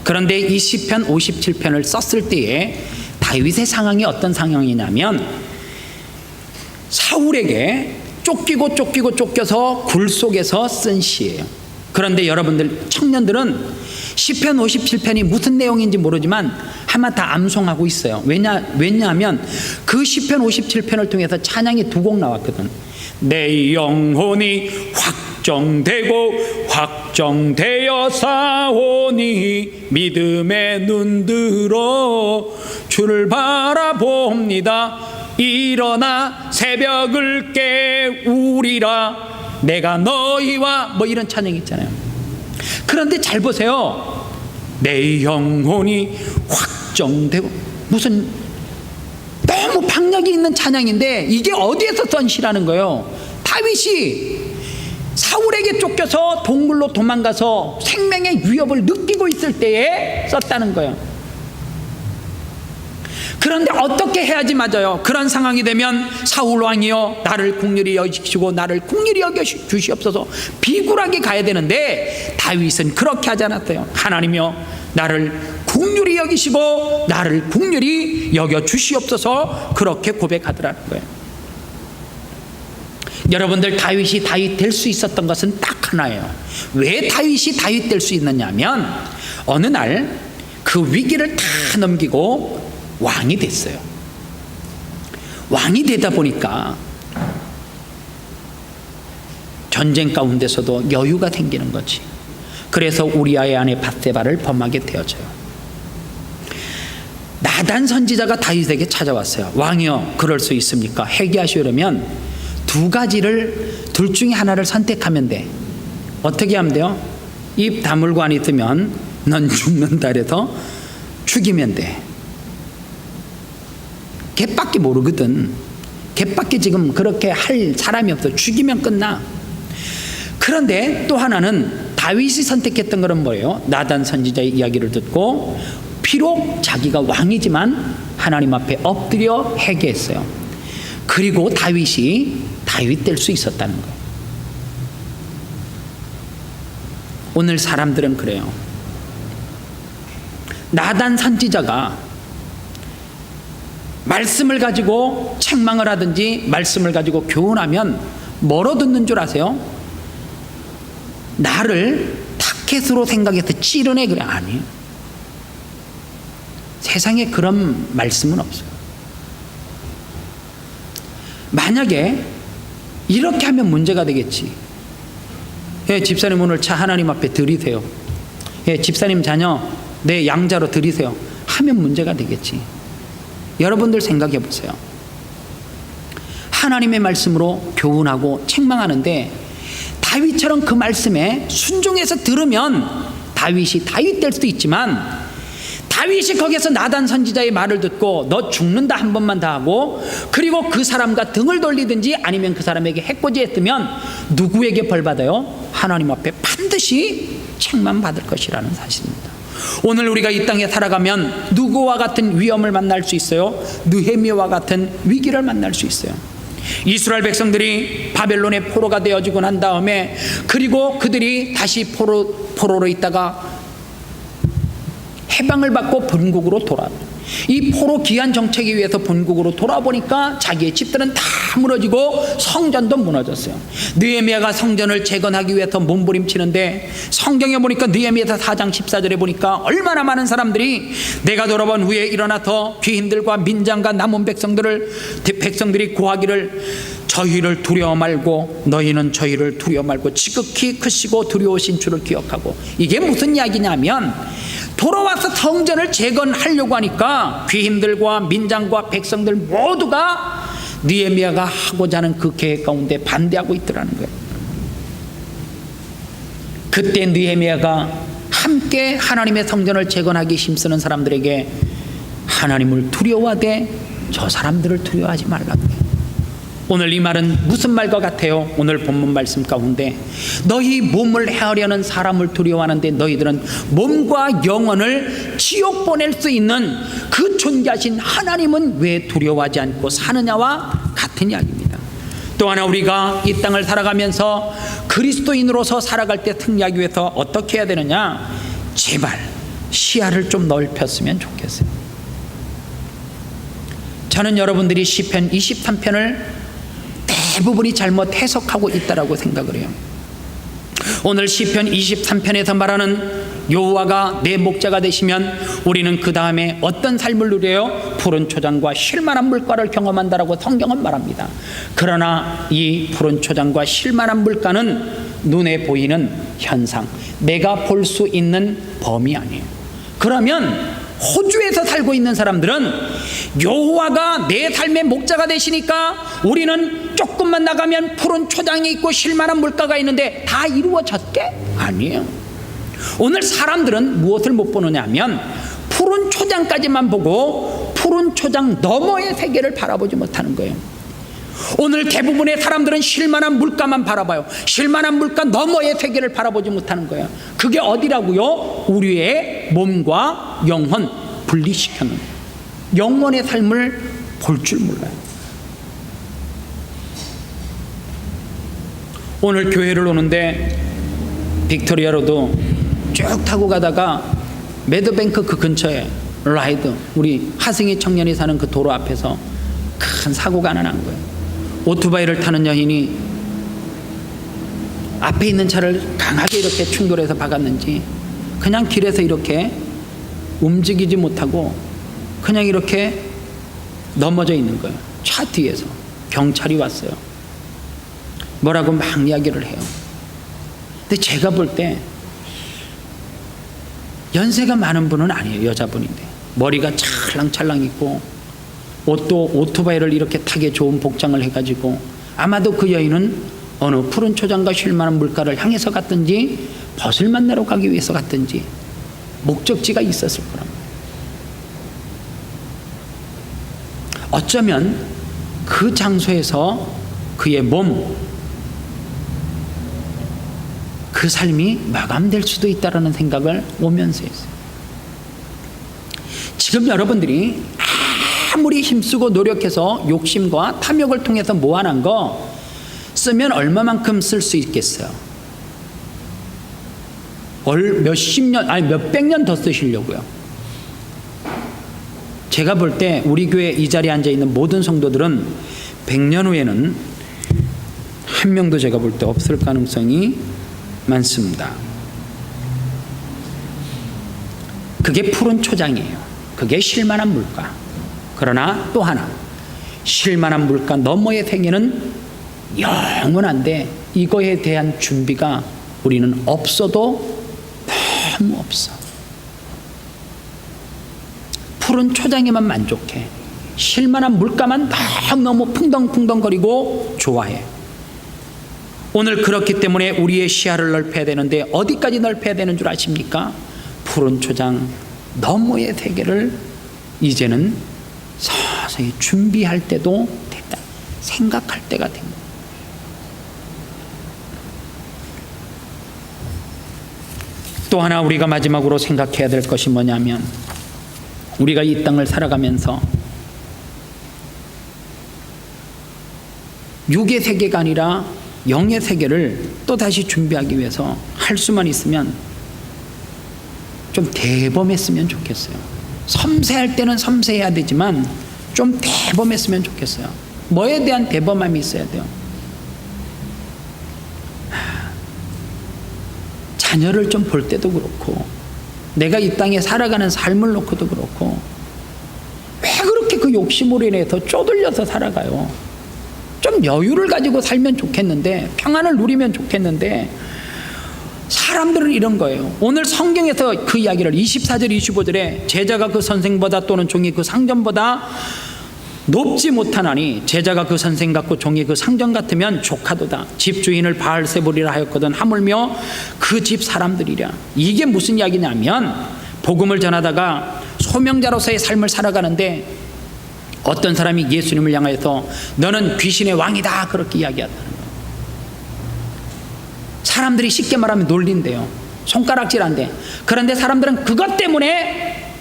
그런데 이 시편 57편을 썼을 때에 다윗의 상황이 어떤 상황이냐면, 사울에게 쫓기고 쫓겨서 굴 속에서 쓴 시예요. 그런데 여러분들 청년들은 시편 57편이 무슨 내용인지 모르지만 아마 다 암송하고 있어요. 왜냐하면 그 시편 57편을 통해서 찬양이 두 곡 나왔거든. 내 영혼이 확정되어 사오니 믿음의 눈들어 주를 바라봅니다. 일어나 새벽을 깨우리라 내가 너희와 뭐 이런 찬양이 있잖아요. 그런데 잘 보세요. 내 영혼이 확정되고 무슨 너무 박력이 있는 찬양인데 이게 어디에서 쓴 시라는 거예요. 다윗이 사울에게 쫓겨서 동굴로 도망가서 생명의 위협을 느끼고 있을 때에 썼다는 거예요. 그런데 어떻게 해야지 맞아요? 그런 상황이 되면 사울 왕이여 나를 긍휼히 여기시고 나를 긍휼히 여겨 주시옵소서 비굴하게 가야 되는데 다윗은 그렇게 하지 않았어요. 하나님이여 나를 긍휼히 여기시고 나를 긍휼히 여겨 주시옵소서 그렇게 고백하더라는 거예요. 여러분들 다윗이 다윗 될 수 있었던 것은 딱 하나예요. 왜 다윗이 다윗 될 수 있느냐면 어느 날 그 위기를 다 넘기고 왕이 됐어요. 왕이 되다 보니까 전쟁 가운데서도 여유가 생기는 거지. 그래서 우리아의 아내 밧세바를 범하게 되어져요. 나단 선지자가 다윗에게 찾아왔어요. 왕이여 그럴 수 있습니까? 회개하시려면 둘 중에 하나를 선택하면 돼. 어떻게 하면 돼요? 입 다물고 안 있으면 넌 죽는다 그래서 죽이면 돼. 걔밖에 모르거든. 걔밖에 지금 그렇게 할 사람이 없어. 죽이면 끝나. 그런데 또 하나는 다윗이 선택했던 것은 뭐예요? 나단 선지자의 이야기를 듣고 비록 자기가 왕이지만 하나님 앞에 엎드려 회개했어요. 그리고 다윗이 다윗 될 수 있었다는 거예요. 오늘 사람들은 그래요. 나단 선지자가 말씀을 가지고 책망을 하든지 말씀을 가지고 교훈하면 뭐로 듣는 줄 아세요? 나를 타켓으로 생각해서 찌르네 그래. 아니에요. 세상에 그런 말씀은 없어요. 만약에 이렇게 하면 문제가 되겠지. 예, 집사님 오늘 차 하나님 앞에 드리세요. 예, 집사님 자녀 내 양자로 드리세요 하면 문제가 되겠지. 여러분들 생각해 보세요. 하나님의 말씀으로 교훈하고 책망하는데 다윗처럼 그 말씀에 순종해서 들으면 다윗이 다윗 될 수도 있지만 다윗이 거기서 나단 선지자의 말을 듣고 너 죽는다 한 번만 더 하고 그리고 그 사람과 등을 돌리든지 아니면 그 사람에게 해코지했으면 누구에게 벌 받아요? 하나님 앞에 반드시 책망받을 것이라는 사실입니다. 오늘 우리가 이 땅에 살아가면 누구와 같은 위험을 만날 수 있어요? 느헤미야와 같은 위기를 만날 수 있어요. 이스라엘 백성들이 바벨론의 포로가 되어지고 난 다음에 그리고 그들이 다시 포로로 있다가 해방을 받고 본국으로 돌아와요. 이 포로 기한 정책에 의해서 본국으로 돌아보니까 자기의 집들은 다 무너지고 성전도 무너졌어요. 느헤미야가 성전을 재건하기 위해서 몸부림치는데 성경에 보니까 느헤미야서 4장 14절에 보니까 얼마나 많은 사람들이 내가 돌아본 후에 일어나서 귀인들과 민장과 남은 백성들이 고하기를 저희를 두려워 말고 너희는 저희를 두려워 말고 지극히 크시고 두려우신 주를 기억하고. 이게 무슨 이야기냐면 돌아와서 성전을 재건하려고 하니까 귀인들과 민장과 백성들 모두가 느헤미야가 하고자 하는 그 계획 가운데 반대하고 있더라는 거예요. 그때 느헤미야가 함께 하나님의 성전을 재건하기 힘쓰는 사람들에게 하나님을 두려워하되 저 사람들을 두려워하지 말라고 해요. 오늘 이 말은 무슨 말과 같아요? 오늘 본문 말씀 가운데 너희 몸을 해하려는 사람을 두려워하는데 너희들은 몸과 영혼을 지옥 보낼 수 있는 그 존귀하신 하나님은 왜 두려워하지 않고 사느냐와 같은 이야기입니다. 또 하나 우리가 이 땅을 살아가면서 그리스도인으로서 살아갈 때 승리하기 위해서 어떻게 해야 되느냐? 제발 시야를 좀 넓혔으면 좋겠어요. 저는 여러분들이 시편 23편을 대부분이 잘못 해석하고 있다라고 생각을 해요. 오늘 시편 23편에서 말하는 여호와가 내 목자가 되시면 우리는 그 다음에 어떤 삶을 누려요? 푸른 초장과 쉴만한 물가를 경험한다라고 성경은 말합니다. 그러나 이 푸른 초장과 쉴만한 물가는 눈에 보이는 현상, 내가 볼 수 있는 범위 아니에요. 그러면 호주에서 살고 있는 사람들은 여호와가 내 삶의 목자가 되시니까 우리는 조금만 나가면 푸른 초장이 있고 쉴만한 물가가 있는데 다 이루어졌게? 아니에요. 오늘 사람들은 무엇을 못 보느냐 하면 푸른 초장까지만 보고 푸른 초장 너머의 세계를 바라보지 못하는 거예요. 오늘 대부분의 사람들은 쉴만한 물가만 바라봐요. 쉴만한 물가 너머의 세계를 바라보지 못하는 거예요. 그게 어디라고요? 우리의 몸과 영혼 분리시켜놓은 영혼의 삶을 볼 줄 몰라요. 오늘 교회를 오는데 빅토리아로도 쭉 타고 가다가 매드뱅크 그 근처에 라이드, 우리 하승희 청년이 사는 그 도로 앞에서 큰 사고가 하나 난 거예요. 오토바이를 타는 여인이 앞에 있는 차를 강하게 이렇게 충돌해서 박았는지 그냥 길에서 이렇게 움직이지 못하고 그냥 이렇게 넘어져 있는 거예요. 차 뒤에서 경찰이 왔어요. 뭐라고 막 이야기를 해요. 근데 제가 볼 때 연세가 많은 분은 아니에요. 여자분인데 머리가 찰랑찰랑 있고 옷도 오토바이를 이렇게 타게 좋은 복장을 해가지고 아마도 그 여인은 어느 푸른 초장과 쉴만한 물가를 향해서 갔든지 벗을 만나러 가기 위해서 갔든지 목적지가 있었을 거랍니다. 어쩌면 그 장소에서 그의 몸, 그 삶이 마감될 수도 있다는 생각을 오면서 했어요. 지금 여러분들이 아무리 힘쓰고 노력해서 욕심과 탐욕을 통해서 모아난 거 쓰면 얼마만큼 쓸 수 있겠어요? 몇십 년, 아니 몇백 년 더 쓰시려고요. 제가 볼 때 우리 교회 이 자리에 앉아 있는 모든 성도들은 100년 후에는 한 명도 제가 볼 때 없을 가능성이 많습니다. 그게 푸른 초장이에요. 그게 쉴만한 물가. 그러나 또 하나, 쉴만한 물가 너머의 생애는 영원한데 이거에 대한 준비가 우리는 없어도 너무 없어. 푸른 초장에만 만족해. 쉴만한 물가만 너무 풍덩풍덩거리고 좋아해. 오늘 그렇기 때문에 우리의 시야를 넓혀야 되는데 어디까지 넓혀야 되는 줄 아십니까? 푸른 초장 너머의 세계를 이제는 서서히 준비할 때도 됐다. 생각할 때가 된 거예요. 또 하나 우리가 마지막으로 생각해야 될 것이 뭐냐면 우리가 이 땅을 살아가면서 육의 세계가 아니라 영의 세계를 또 다시 준비하기 위해서 할 수만 있으면 좀 대범했으면 좋겠어요. 섬세할 때는 섬세해야 되지만 좀 대범했으면 좋겠어요. 뭐에 대한 대범함이 있어야 돼요? 자녀를 좀 볼 때도 그렇고 내가 이 땅에 살아가는 삶을 놓고도 그렇고 왜 그렇게 그 욕심으로 인해서 쪼들려서 살아가요? 좀 여유를 가지고 살면 좋겠는데 평안을 누리면 좋겠는데 사람들은 이런 거예요. 오늘 성경에서 그 이야기를 24절 25절에 제자가 그 선생보다 또는 종이 그 상전보다 높지 못하나니 제자가 그 선생 같고 종이 그 상전 같으면 조카도다. 집주인을 바알세불이라 하였거든 하물며 그 집 사람들이랴. 이게 무슨 이야기냐면 복음을 전하다가 소명자로서의 삶을 살아가는데 어떤 사람이 예수님을 향해서 너는 귀신의 왕이다 그렇게 이야기한다는 거예요. 사람들이 쉽게 말하면 놀린대요. 손가락질한대. 그런데 사람들은 그것 때문에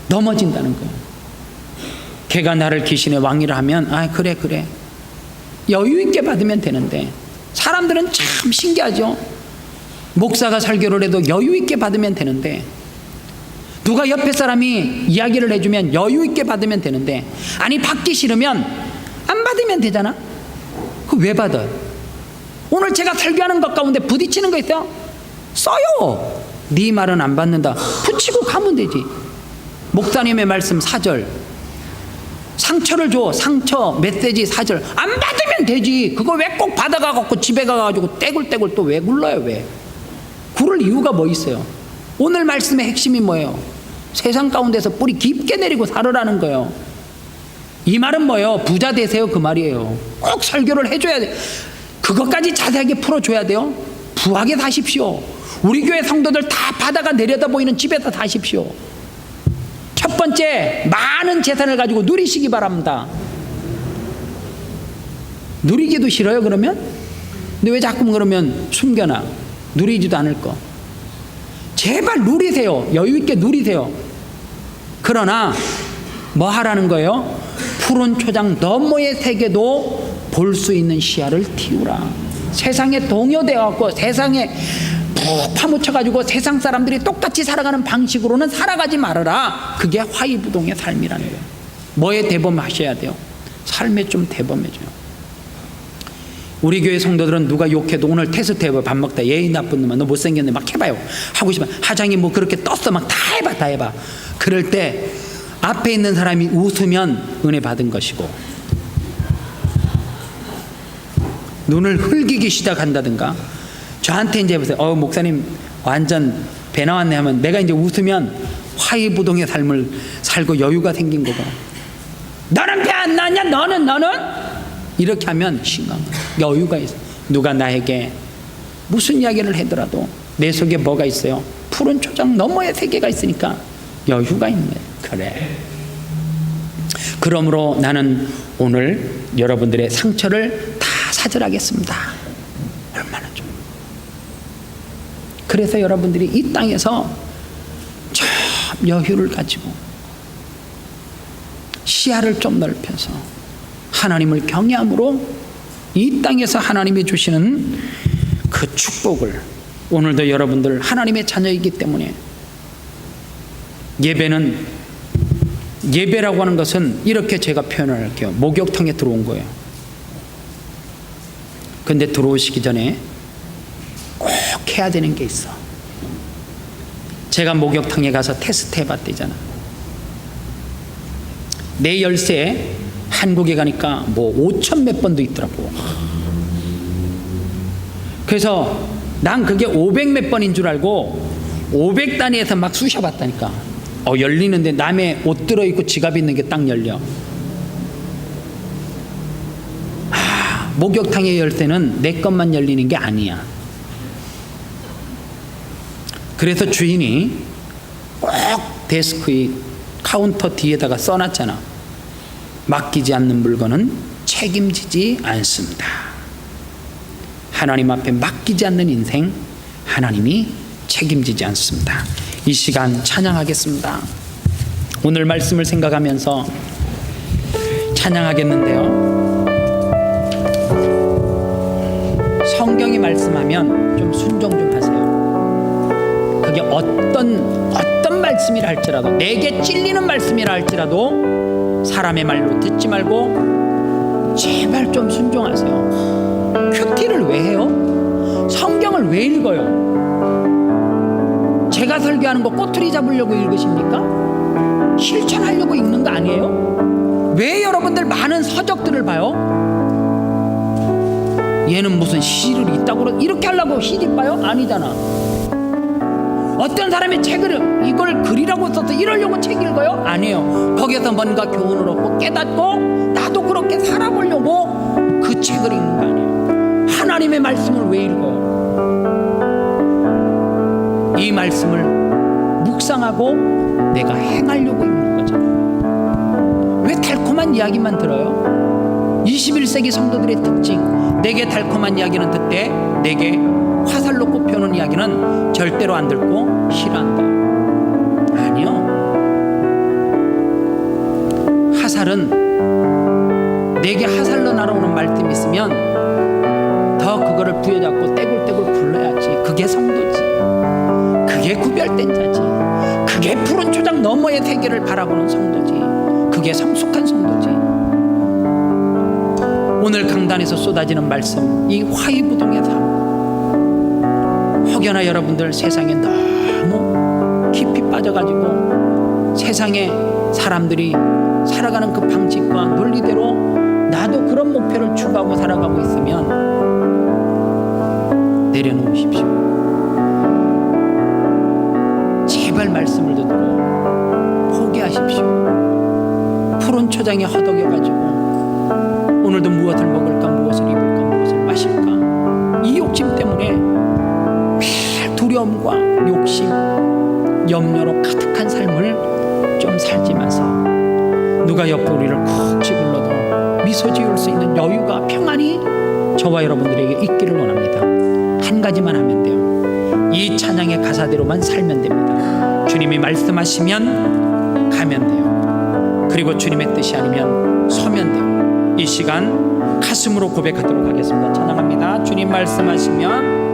넘어진다는 거예요. 걔가 나를 귀신의 왕이라 하면 아 그래 여유 있게 받으면 되는데 사람들은 참 신기하죠. 목사가 설교를 해도 여유 있게 받으면 되는데 누가 옆에 사람이 이야기를 해주면 여유 있게 받으면 되는데 아니 받기 싫으면 안 받으면 되잖아. 그 왜 받아요? 오늘 제가 설교하는 것 가운데 부딪히는 거 있어요? 써요. 네 말은 안 받는다. 붙이고 가면 되지. 목사님의 말씀 4절. 상처를 줘. 상처 메시지 4절. 안 받으면 되지. 그거 왜 꼭 받아가갖고 집에 가가지고 떼굴떼굴 또 왜 굴러요? 왜? 굴을 이유가 뭐 있어요? 오늘 말씀의 핵심이 뭐예요? 세상 가운데서 뿌리 깊게 내리고 살으라는 거예요. 이 말은 뭐예요? 부자 되세요 그 말이에요. 꼭 설교를 해줘야 돼. 그것까지 자세하게 풀어줘야 돼요. 부하게 사십시오. 우리 교회 성도들 다 바다가 내려다 보이는 집에서 사십시오. 첫 번째, 많은 재산을 가지고 누리시기 바랍니다. 누리기도 싫어요 그러면? 근데 왜 자꾸 그러면 숨겨놔? 누리지도 않을 거. 제발 누리세요. 여유 있게 누리세요. 그러나 뭐 하라는 거예요? 푸른 초장 너머의 세계도 볼 수 있는 시야를 틔우라. 세상에 동요되어갖고 세상에 푹 파묻혀가지고 세상 사람들이 똑같이 살아가는 방식으로는 살아가지 말아라. 그게 화이부동의 삶이라는 거예요. 뭐에 대범하셔야 돼요? 삶에 좀 대범해져요. 우리 교회 성도들은 누가 욕해도 오늘 테스트 해봐. 밥 먹다 예의 나쁜 놈아 너 못생겼네 막 해봐요. 하고 싶으면 하장이 뭐 그렇게 떴어 막 다 해봐 다 해봐. 그럴 때 앞에 있는 사람이 웃으면 은혜 받은 것이고, 눈을 흘기기 시작한다든가, 저한테 이제 보세요. 목사님 완전 배 나왔네 하면 내가 이제 웃으면 화이부동의 삶을 살고 여유가 생긴 거고, 너는 배 안 나왔냐 너는 이렇게 하면 심한 여유가 있어. 누가 나에게 무슨 이야기를 하더라도 내 속에 뭐가 있어요? 푸른 초장 너머의 세계가 있으니까 여유가 있네. 그래. 그러므로 나는 오늘 여러분들의 상처를 다 사절하겠습니다. 얼마나 좀. 그래서 여러분들이 이 땅에서 참 여유를 가지고 시야를 좀 넓혀서 하나님을 경외함으로 이 땅에서 하나님이 주시는 그 축복을, 오늘도 여러분들 하나님의 자녀이기 때문에 예배라고 하는 것은 이렇게 제가 표현을 할게요. 목욕탕에 들어온 거예요. 근데 들어오시기 전에 꼭 해야 되는 게 있어. 제가 목욕탕에 가서 테스트 해봤대잖아. 내 열쇠 한국에 가니까 뭐 5천 몇 번도 있더라고. 그래서 난 그게 500 몇 번인 줄 알고 500 단위에서 막 쑤셔봤다니까. 열리는데 남의 옷 들어있고 지갑 있는 게 딱 열려. 목욕탕의 열쇠는 내 것만 열리는 게 아니야. 그래서 주인이 꼭 데스크의 카운터 뒤에다가 써놨잖아. 맡기지 않는 물건은 책임지지 않습니다. 하나님 앞에 맡기지 않는 인생, 하나님이 책임지지 않습니다. 이 시간 찬양하겠습니다. 오늘 말씀을 생각하면서 찬양하겠는데요. 성경이 말씀하면 좀 순종 좀 하세요. 그게 어떤 말씀이라 할지라도, 내게 찔리는 말씀이라 할지라도 사람의 말로 듣지 말고 제발 좀 순종하세요. 큐티를 왜 해요? 성경을 왜 읽어요? 제가 설교하는 거 꼬투리 잡으려고 읽으십니까? 실천하려고 읽는 거 아니에요? 왜 여러분들 많은 서적들을 봐요? 얘는 무슨 시를 있다고 이렇게 하려고 시집 봐요? 아니잖아. 어떤 사람이 책을 이걸 글이라고 써서 이러려고 책 읽어요? 아니에요. 거기에서 뭔가 교훈을 얻고 깨닫고 나도 그렇게 살아보려고 그 책을 읽는 거 아니에요. 하나님의 말씀을 왜 읽어요? 이 말씀을 묵상하고 내가 행하려고 읽는 거잖아요. 왜 달콤한 이야기만 들어요? 21세기 성도들의 특징, 내게 달콤한 이야기는 듣되 내게 화살로 꼽혀오는 이야기는 절대로 안 듣고 싫어한다. 아니요. 화살은 내게 화살로 날아오는 말씀이 있으면 더 그거를 부여잡고 떼굴떼굴 굴러야지. 그게 성도지. 그게 구별된 자지. 그게 푸른 초장 너머의 세계를 바라보는 성도지. 그게 성숙한 성도지. 오늘 강단에서 쏟아지는 말씀, 이 화이부동의 삶, 혹여나 여러분들 세상에 너무 깊이 빠져가지고 세상에 사람들이 살아가는 그 방식과 논리대로 나도 그런 목표를 추구하고 살아가고 있으면 내려놓으십시오. 제발 말씀을 듣고 포기하십시오. 푸른 초장에 허덕여가지고 오늘도 무엇을 먹을까, 무엇을 입을까, 무엇을 마실까, 이 욕심 때문에 매일 두려움과 욕심, 염려로 가득한 삶을 좀 살지 마세요. 누가 옆에 우리를 콕 찌글러도 미소 지을 수 있는 여유가, 평안이 저와 여러분들에게 있기를 원합니다. 한 가지만 하면 돼요. 이 찬양의 가사대로만 살면 됩니다. 주님이 말씀하시면 가면 돼요. 그리고 주님의 뜻이 아니면 서면 돼요. 이 시간 가슴으로 고백하도록 하겠습니다. 찬양합니다. 주님 말씀하시면